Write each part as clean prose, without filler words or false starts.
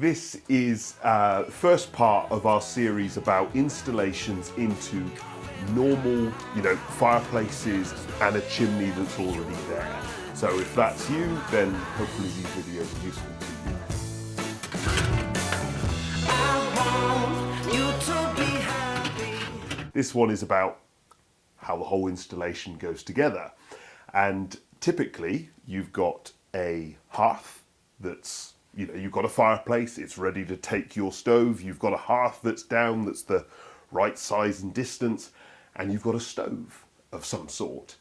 this is the first part of our series about installations into normal, fireplaces and a chimney that's already there. So if that's you, then hopefully these videos are useful to you. This one is about how the whole installation goes together. And typically you've got a hearth that's, you've got a fireplace, it's ready to take your stove, you've got a hearth that's down, that's the right size and distance, and you've got a stove of some sort.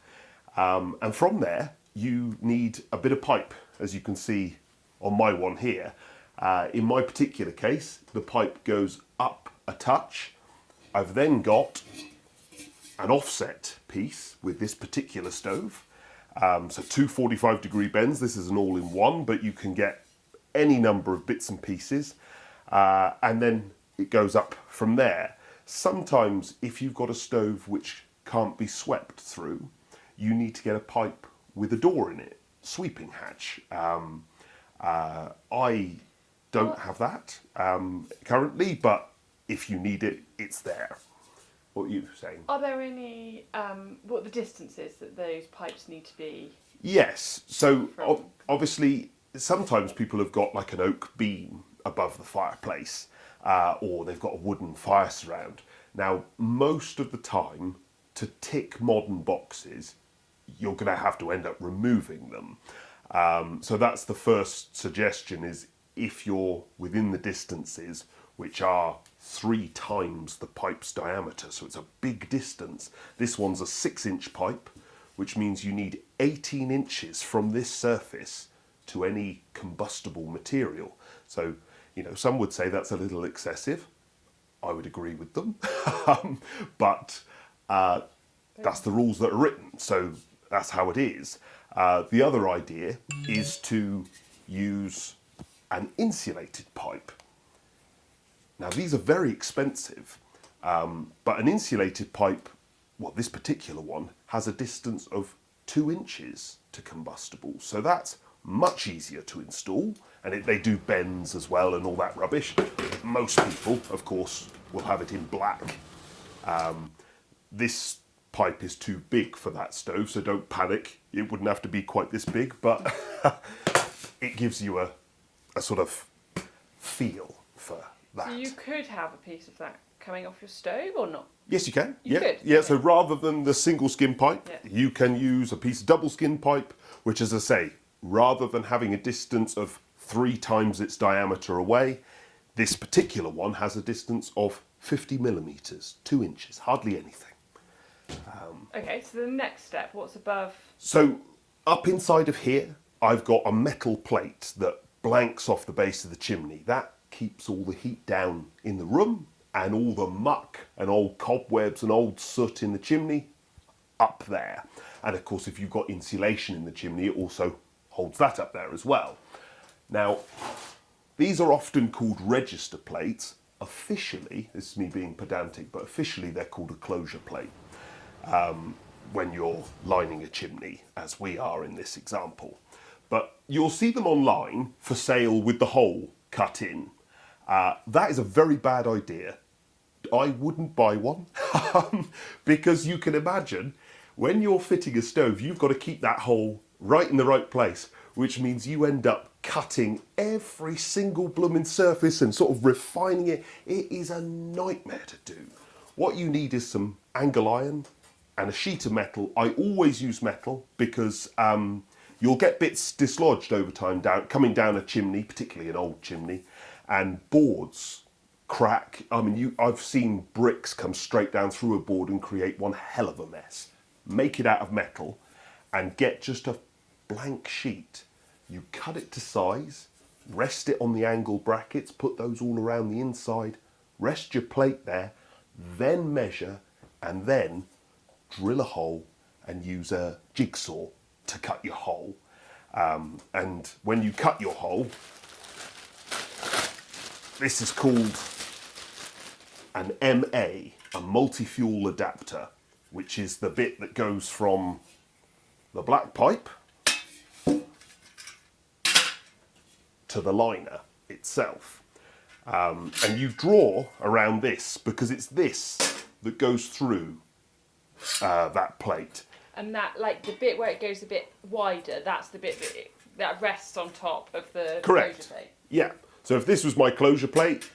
And from there, you need a bit of pipe, as you can see on my one here. In my particular case, the pipe goes up a touch. I've then got an offset piece with this particular stove. So two 45-degree bends. This is an all-in-one, but you can get any number of bits and pieces. And then it goes up from there. Sometimes, if you've got a stove which can't be swept through, you need to get a pipe with a door in it, sweeping hatch. I don't have that currently, but if you need it, it's there. What are you saying? Are there any, what are the distances that those pipes need to be? Yes, so obviously sometimes people have got like an oak beam above the fireplace, or they've got a wooden fire surround. Now, most of the time, to tick modern boxes, you're going to have to end up removing them. So that's the first suggestion, is if you're within the distances, which are 3 times the pipe's diameter, so it's a big distance. This one's a 6-inch pipe, which means you need 18 inches from this surface to any combustible material. So, some would say that's a little excessive. I would agree with them. But that's the rules that are written, so that's how it is. The other idea is to use an insulated pipe. Now, these are very expensive, but an insulated pipe, this particular one, has a distance of 2 inches to combustible. So that's much easier to install, and they do bends as well and all that rubbish. Most people, of course, will have it in black. This pipe is too big for that stove, so don't panic. It wouldn't have to be quite this big, but it gives you a sort of feel for that. So you could have a piece of that coming off your stove or not? Yes, you can. You could? Yeah, so rather than the single skin pipe, you can use a piece of double skin pipe, which, as I say, rather than having a distance of 3 times its diameter away, this particular one has a distance of 50 millimetres, 2 inches, hardly anything. Okay, so the next step, what's above? So up inside of here, I've got a metal plate that blanks off the base of the chimney. That keeps all the heat down in the room, and all the muck and old cobwebs and old soot in the chimney up there. And of course, if you've got insulation in the chimney, it also holds that up there as well. Now, these are often called register plates. Officially, this is me being pedantic, but officially they're called a closure plate when you're lining a chimney, as we are in this example. But you'll see them online for sale with the hole cut in. That is a very bad idea. I wouldn't buy one because you can imagine when you're fitting a stove, you've got to keep that hole right in the right place, which means you end up cutting every single blooming surface and sort of refining it. It is a nightmare to do. What you need is some angle iron and a sheet of metal. I always use metal because you'll get bits dislodged over time coming down a chimney, particularly an old chimney, and boards crack. I mean, I've seen bricks come straight down through a board and create one hell of a mess. Make it out of metal and get just a blank sheet. You cut it to size, rest it on the angle brackets, put those all around the inside, rest your plate there, then measure, and then drill a hole and use a jigsaw to cut your hole. And when you cut your hole, this is called an MA, a multi-fuel adapter, which is the bit that goes from the black pipe to the liner itself. And you draw around this because it's this that goes through that plate. And that, like the bit where it goes a bit wider, that's the bit that rests on top of the Correct. closure plate. Yeah. So if this was my closure plate,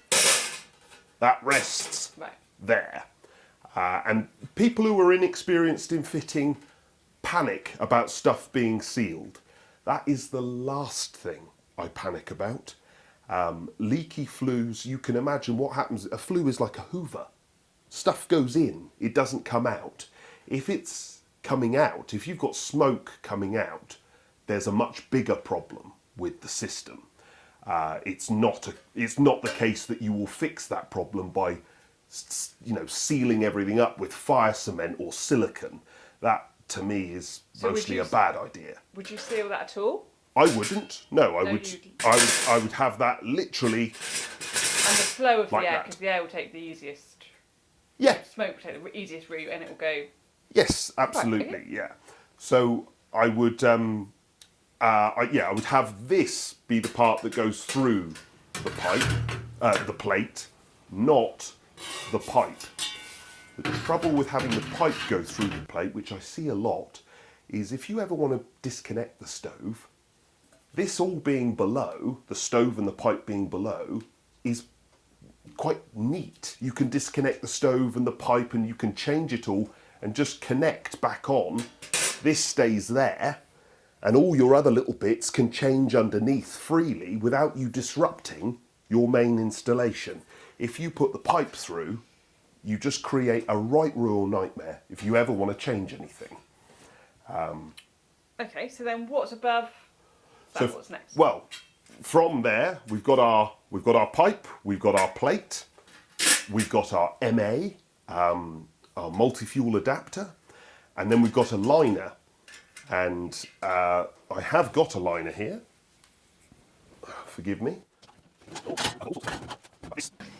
that rests Right. there. And people who are inexperienced in fitting panic about stuff being sealed. That is the last thing I panic about. Leaky flues, you can imagine what happens. A flue is like a hoover. Stuff goes in, it doesn't come out. If it's coming out, if you've got smoke coming out, there's a much bigger problem with the system. It's not the case that you will fix that problem by sealing everything up with fire cement or silicone. That to me is mostly a bad idea. Would you seal that at all? I wouldn't. No, I would. You'd- I would have that literally. And the flow of Like the air, that. because the air will take the easiest. Yeah. Smoke will take the easiest route, and it will go. Yes, absolutely. Right, okay. Yeah. So I would. I would have this be the part that goes through the pipe, the plate, not the pipe. The trouble with having the pipe go through the plate, which I see a lot, is if you ever want to disconnect the stove, this all being below, the stove and the pipe being below, is quite neat. You can disconnect the stove and the pipe and you can change it all and just connect back on. This stays there and all your other little bits can change underneath freely without you disrupting your main installation. If you put the pipe through, you just create a right royal nightmare if you ever want to change anything. Okay, so then what's above? What's next? Well, from there we've got our pipe, we've got our plate, we've got our MA, our multi-fuel adapter, and then we've got a liner. And I have got a liner here. Forgive me.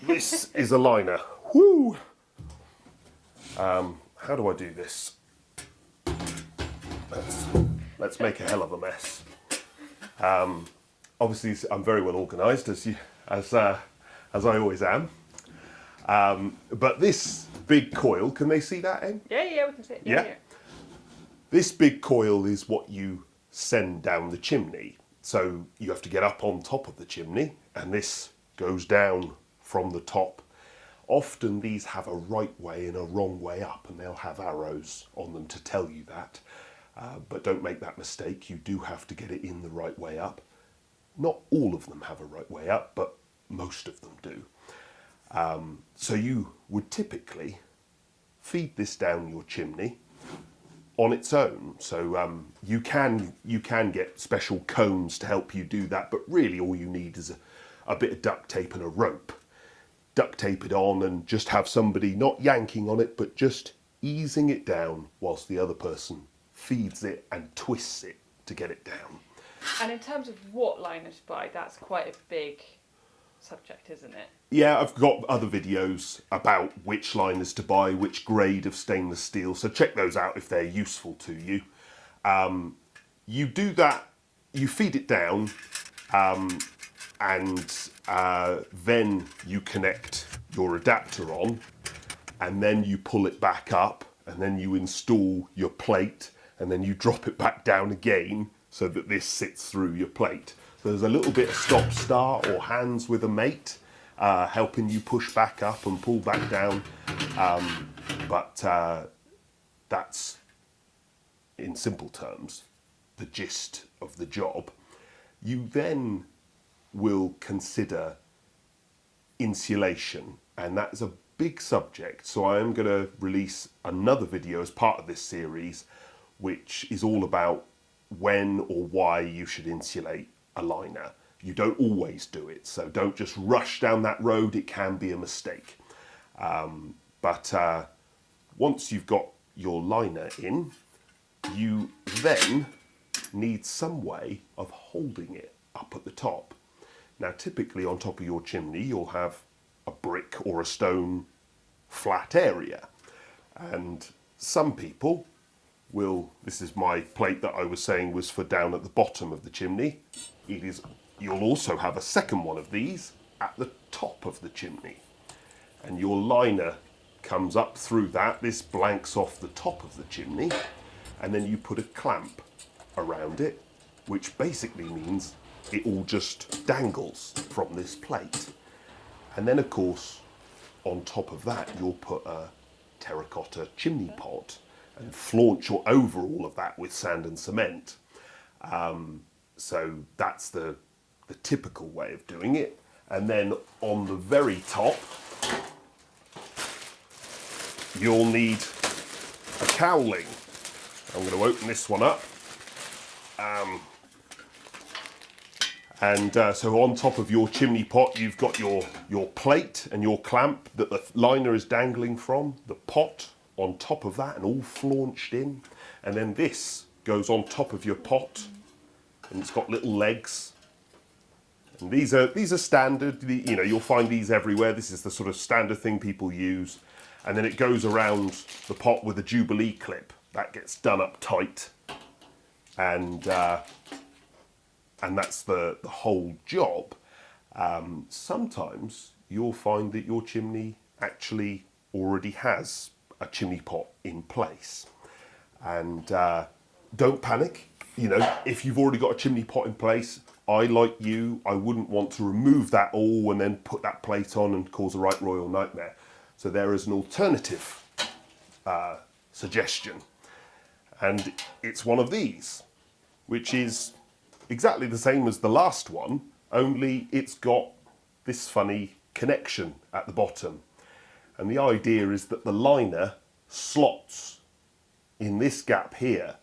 This is a liner. Woo! How do I do this? Let's make a hell of a mess. Obviously, I'm very well organised, as I always am. But this big coil, can they see that, Em? Yeah, we can see it. Yeah. This big coil is what you send down the chimney. So you have to get up on top of the chimney, and this goes down from the top. Often these have a right way and a wrong way up, and they'll have arrows on them to tell you that. But don't make that mistake. You do have to get it in the right way up. Not all of them have a right way up, but most of them do. So you would typically feed this down your chimney on its own. So you can get special cones to help you do that, but really all you need is a bit of duct tape and a rope. Duct tape it on and just have somebody not yanking on it, but just easing it down whilst the other person feeds it and twists it to get it down. And in terms of what liner to buy, that's quite a big subject, isn't it? Yeah, I've got other videos about which liners to buy, which grade of stainless steel, so check those out if they're useful to you. You do that, you feed it down, and then you connect your adapter on, and then you pull it back up, and then you install your plate, and then you drop it back down again so that this sits through your plate. So there's a little bit of stop-start or hands with a mate helping you push back up and pull back down, but that's, in simple terms, the gist of the job. You then will consider insulation, and that's a big subject, so I am going to release another video as part of this series which is all about when or why you should insulate a liner. You don't always do it, so don't just rush down that road, it can be a mistake. But once you've got your liner in, you then need some way of holding it up at the top. Now typically on top of your chimney you'll have a brick or a stone flat area, and some people will, this is my plate that I was saying was for down at the bottom of the chimney, you'll also have a second one of these at the top of the chimney. And your liner comes up through that. This blanks off the top of the chimney. And then you put a clamp around it, which basically means it all just dangles from this plate. And then, of course, on top of that, you'll put a terracotta chimney pot and flaunch over all of that with sand and cement. So that's the typical way of doing it. And then on the very top, you'll need a cowling. I'm going to open this one up. So on top of your chimney pot, you've got your plate and your clamp that the liner is dangling from, the pot on top of that and all flaunched in. And then this goes on top of your pot and it's got little legs. And these are standard, you'll find these everywhere. This is the sort of standard thing people use. And then it goes around the pot with a Jubilee clip. That gets done up tight. And that's the whole job. Sometimes you'll find that your chimney actually already has a chimney pot in place. And don't panic. If you've already got a chimney pot in place, I wouldn't want to remove that all and then put that plate on and cause a right royal nightmare. So there is an alternative suggestion. And it's one of these, which is exactly the same as the last one, only it's got this funny connection at the bottom. And the idea is that the liner slots in this gap here.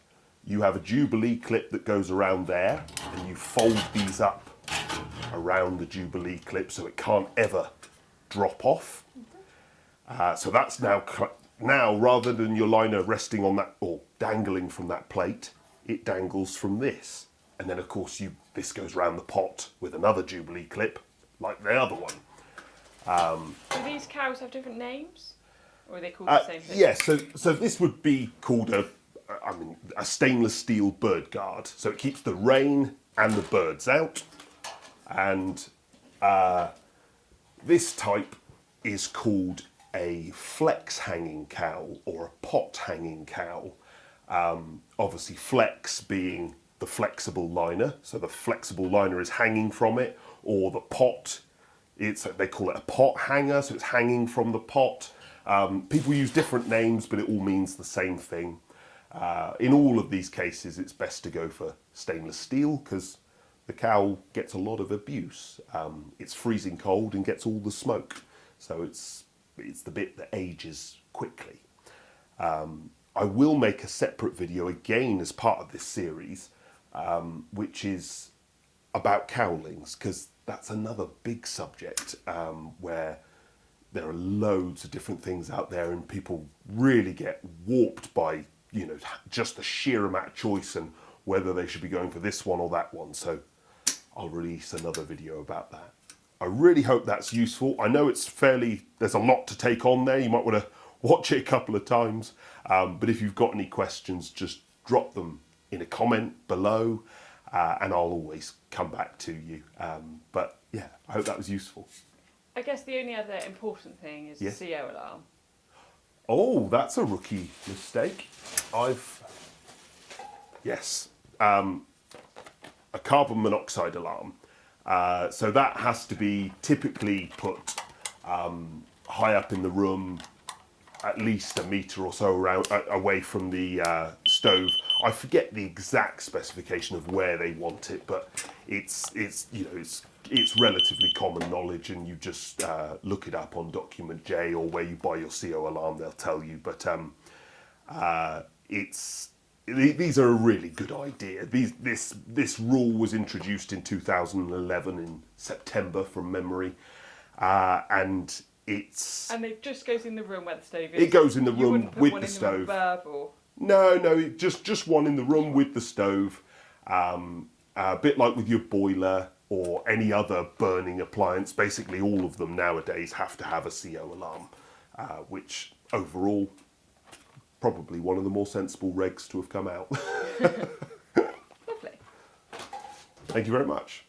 You have a Jubilee clip that goes around there, and you fold these up around the Jubilee clip so it can't ever drop off. So that's now rather than your liner resting on that or dangling from that plate, it dangles from this. And then, of course, this goes round the pot with another Jubilee clip, like the other one. Do these cows have different names? Or are they called the same thing? Yes, so this would be called a stainless steel bird guard. So it keeps the rain and the birds out. And this type is called a flex hanging cowl or a pot hanging cowl. Obviously, flex being the flexible liner, so the flexible liner is hanging from it, or the pot, they call it a pot hanger, so it's hanging from the pot. People use different names, but it all means the same thing. In all of these cases, it's best to go for stainless steel because the cowl gets a lot of abuse. It's freezing cold and gets all the smoke, so it's the bit that ages quickly. I will make a separate video again as part of this series, which is about cowlings, because that's another big subject where there are loads of different things out there and people really get warped by just the sheer amount of choice and whether they should be going for this one or that one. So I'll release another video about that. I really hope that's useful. I know there's a lot to take on there. You might want to watch it a couple of times. But if you've got any questions, just drop them in a comment below and I'll always come back to you. But yeah, I hope that was useful. I guess the only other important thing is Yes. the CO alarm. Oh, that's a rookie mistake. A carbon monoxide alarm. So that has to be typically put high up in the room, at least a metre or so away from the stove. I forget the exact specification of where they want it, but it's relatively common knowledge, and you just look it up on Document J or where you buy your CO alarm. They'll tell you. But these are a really good idea. This rule was introduced in 2011 in September from memory, and it just goes in the room where the stove is. It goes in the room with the stove. No, just one in the room with the stove. A bit like with your boiler or any other burning appliance. Basically, all of them nowadays have to have a CO alarm, which overall, probably one of the more sensible regs to have come out. Lovely. Thank you very much.